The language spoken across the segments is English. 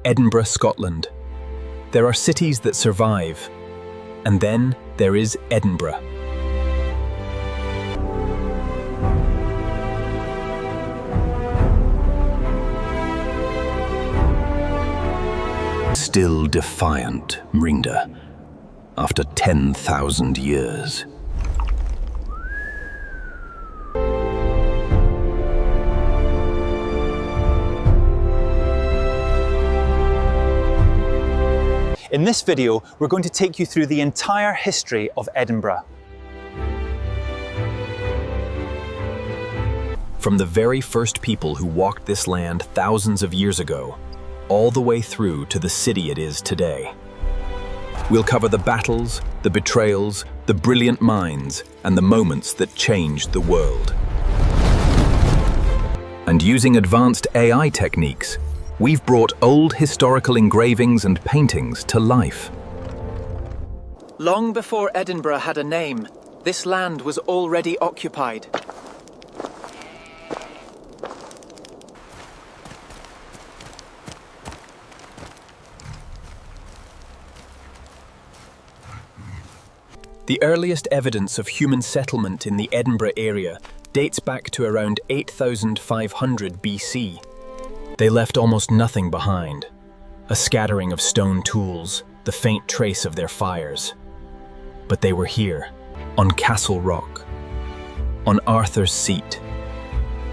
Edinburgh, Scotland. There are cities that survive, and then there is Edinburgh. Still defiant, Mrinda, after 10,000 years. In this video, we're going to take you through the entire history of Edinburgh. From the very first people who walked this land thousands of years ago, all the way through to the city it is today. We'll cover the battles, the betrayals, the brilliant minds, and the moments that changed the world. And using advanced AI techniques, we've brought old historical engravings and paintings to life. Long before Edinburgh had a name, this land was already occupied. The earliest evidence of human settlement in the Edinburgh area dates back to around 8,500 BC. They left almost nothing behind. A scattering of stone tools, the faint trace of their fires. But they were here, on Castle Rock, on Arthur's Seat.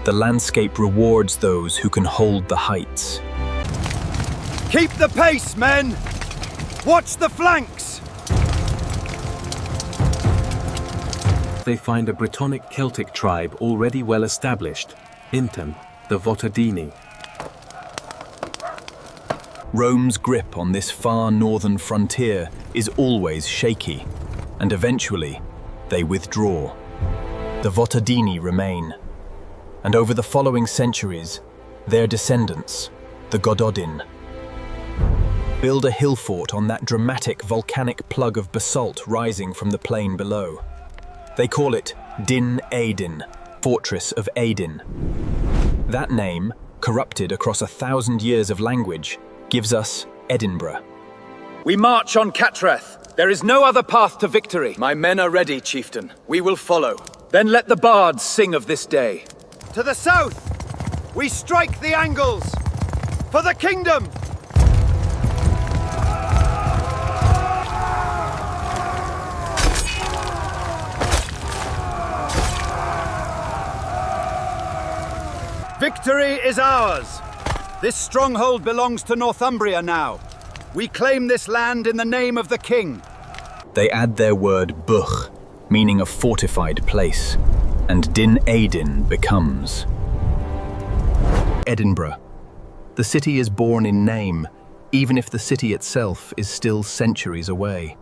The landscape rewards those who can hold the heights. Keep the pace, men! Watch the flanks! They find a Brittonic Celtic tribe already well established, Inton, the Votadini. Rome's grip on this far northern frontier is always shaky, and eventually they withdraw. The Votadini remain, and over the following centuries, their descendants, the Gododin, build a hill fort on that dramatic volcanic plug of basalt rising from the plain below. They call it Din Aidin, Fortress of Aidin. That name, corrupted across 1,000 years of language, gives us Edinburgh. We march on Catreth. There is no other path to victory. My men are ready, chieftain. We will follow. Then let the bards sing of this day. To the south! We strike the angles! For the kingdom! Victory is ours! This stronghold belongs to Northumbria now. We claim this land in the name of the king. They add their word Buch, meaning a fortified place, and Din Aidin becomes Edinburgh. The city is born in name, even if the city itself is still centuries away.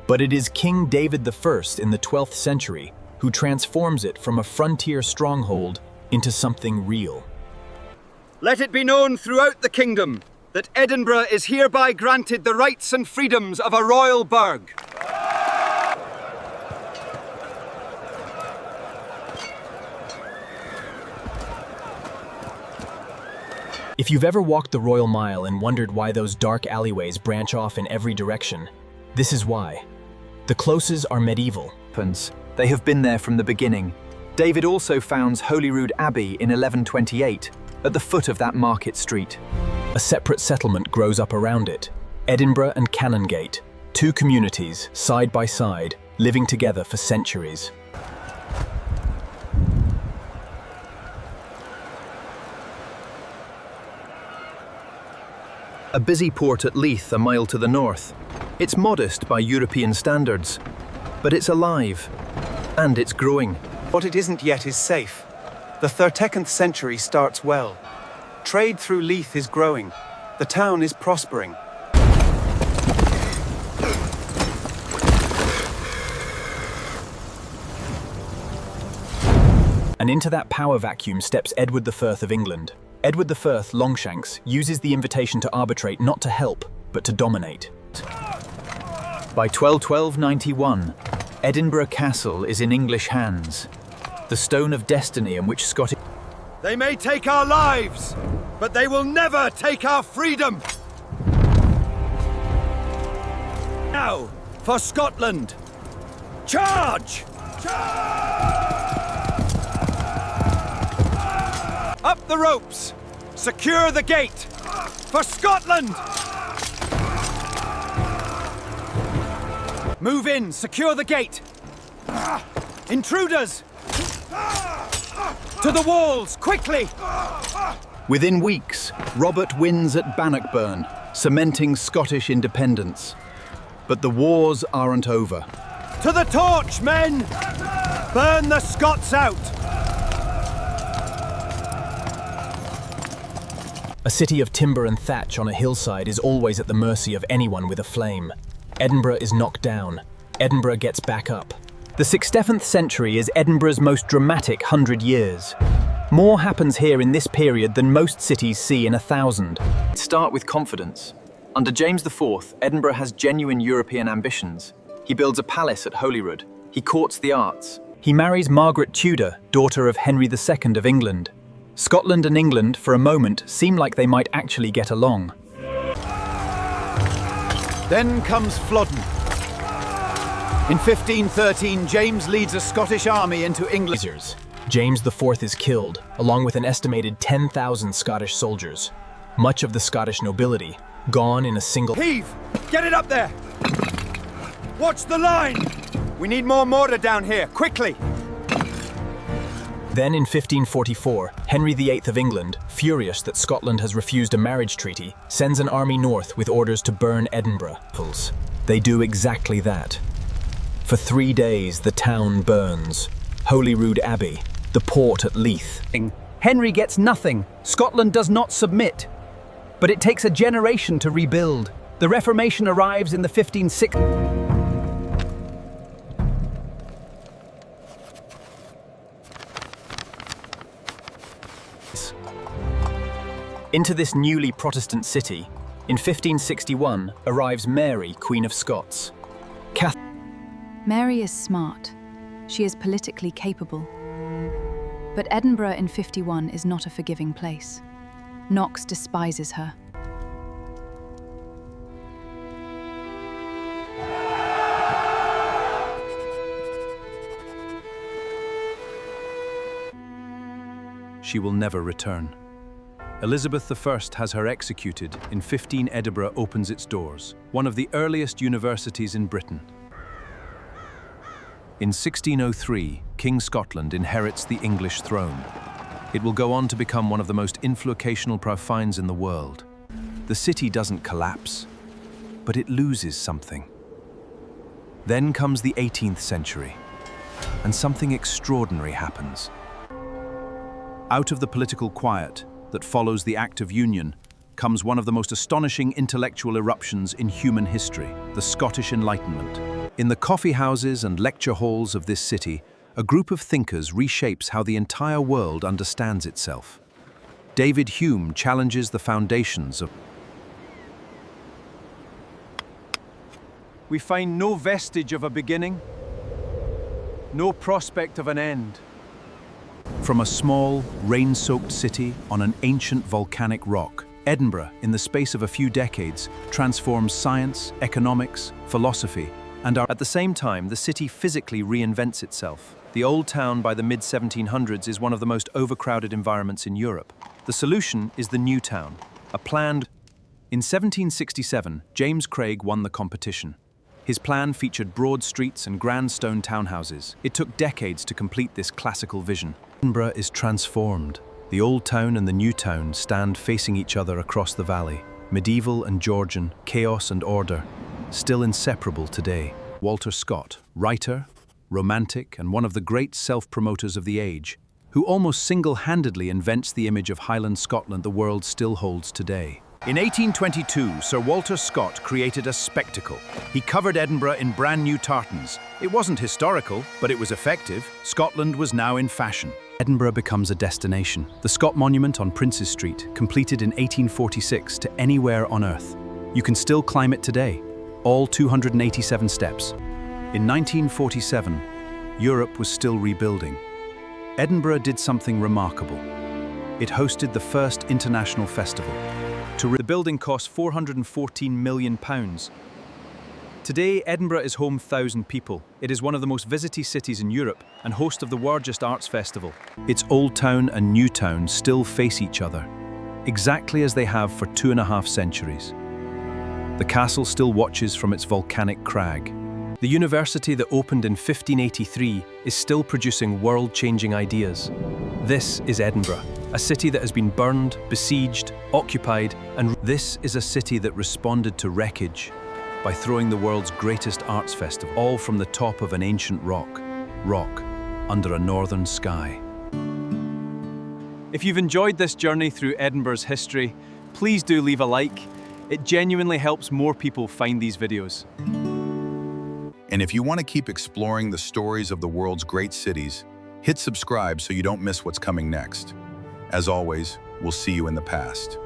But it is King David I in the 12th century who transforms it from a frontier stronghold into something real. Let it be known throughout the kingdom that Edinburgh is hereby granted the rights and freedoms of a royal burgh. If you've ever walked the Royal Mile and wondered why those dark alleyways branch off in every direction, this is why. The closes are medieval. They have been there from the beginning. David also founds Holyrood Abbey in 1128, at the foot of that market street. A separate settlement grows up around it, Edinburgh and Canongate, two communities, side by side, living together for centuries. A busy port at Leith, a mile to the north. It's modest by European standards, but it's alive, and it's growing. What it isn't yet is safe. The 13th century starts well. Trade through Leith is growing. The town is prospering. And into that power vacuum steps Edward I of England. Edward I, Longshanks, uses the invitation to arbitrate not to help, but to dominate. By 1291, Edinburgh Castle is in English hands. The stone of destiny on which Scottish... They may take our lives, but they will never take our freedom! Now, for Scotland! Charge! Up the ropes! Secure the gate! For Scotland! Move in, secure the gate! Intruders! To the walls, quickly! Within weeks, Robert wins at Bannockburn, cementing Scottish independence. But the wars aren't over. To the torch, men! Burn the Scots out! A city of timber and thatch on a hillside is always at the mercy of anyone with a flame. Edinburgh is knocked down. Edinburgh gets back up. The 7th century is Edinburgh's most dramatic 100 years. More happens here in this period than most cities see in 1,000. Start with confidence. Under James IV, Edinburgh has genuine European ambitions. He builds a palace at Holyrood. He courts the arts. He marries Margaret Tudor, daughter of Henry II of England. Scotland and England, for a moment, seem like they might actually get along. Then comes Flodden. In 1513, James leads a Scottish army into England. James IV is killed, along with an estimated 10,000 Scottish soldiers. Much of the Scottish nobility, gone in a single... Heave! Get it up there! Watch the line! We need more mortar down here, quickly! Then in 1544, Henry VIII of England, furious that Scotland has refused a marriage treaty, sends an army north with orders to burn Edinburgh. They do exactly that. For 3 days, the town burns. Holyrood Abbey, the port at Leith. Henry gets nothing. Scotland does not submit. But it takes a generation to rebuild. The Reformation arrives in the 1560s. Into this newly Protestant city, in 1561, arrives Mary, Queen of Scots. Mary is smart. She is politically capable. But Edinburgh in 51 is not a forgiving place. Knox despises her. She will never return. Elizabeth I has her executed. In 15, Edinburgh opens its doors, one of the earliest universities in Britain. In 1603, King Scotland inherits the English throne. It will go on to become one of the most influential provinces in the world. The city doesn't collapse, but it loses something. Then comes the 18th century, and something extraordinary happens. Out of the political quiet that follows the Act of Union comes one of the most astonishing intellectual eruptions in human history, the Scottish Enlightenment. In the coffee houses and lecture halls of this city, a group of thinkers reshapes how the entire world understands itself. David Hume challenges the foundations of... We find no vestige of a beginning, no prospect of an end. From a small, rain-soaked city on an ancient volcanic rock, Edinburgh, in the space of a few decades, transforms science, economics, philosophy, and at the same time, the city physically reinvents itself. The old town by the mid-1700s is one of the most overcrowded environments in Europe. The solution is the new town, a planned... In 1767, James Craig won the competition. His plan featured broad streets and grand stone townhouses. It took decades to complete this classical vision. Edinburgh is transformed. The old town and the new town stand facing each other across the valley. Medieval and Georgian, chaos and order, still inseparable today. Walter Scott, writer, romantic, and one of the great self-promoters of the age, who almost single-handedly invents the image of Highland Scotland the world still holds today. In 1822, Sir Walter Scott created a spectacle. He covered Edinburgh in brand new tartans. It wasn't historical, but it was effective. Scotland was now in fashion. Edinburgh becomes a destination. The Scott Monument on Princes Street, completed in 1846 to anywhere on Earth. You can still climb it today, all 287 steps. In 1947, Europe was still rebuilding. Edinburgh did something remarkable. It hosted the first international festival. The building cost £414 million. Today, Edinburgh is home to 1,000 people. It is one of the most visited cities in Europe and host of the largest arts festival. Its Old Town and New Town still face each other, exactly as they have for 2.5 centuries. The castle still watches from its volcanic crag. The university that opened in 1583 is still producing world-changing ideas. This is Edinburgh, a city that has been burned, besieged, occupied, and this is a city that responded to wreckage by throwing the world's greatest arts festival, all from the top of an ancient rock under a northern sky. If you've enjoyed this journey through Edinburgh's history, please do leave a like. It genuinely helps more people find these videos. And if you want to keep exploring the stories of the world's great cities, hit subscribe so you don't miss what's coming next. As always, we'll see you in the past.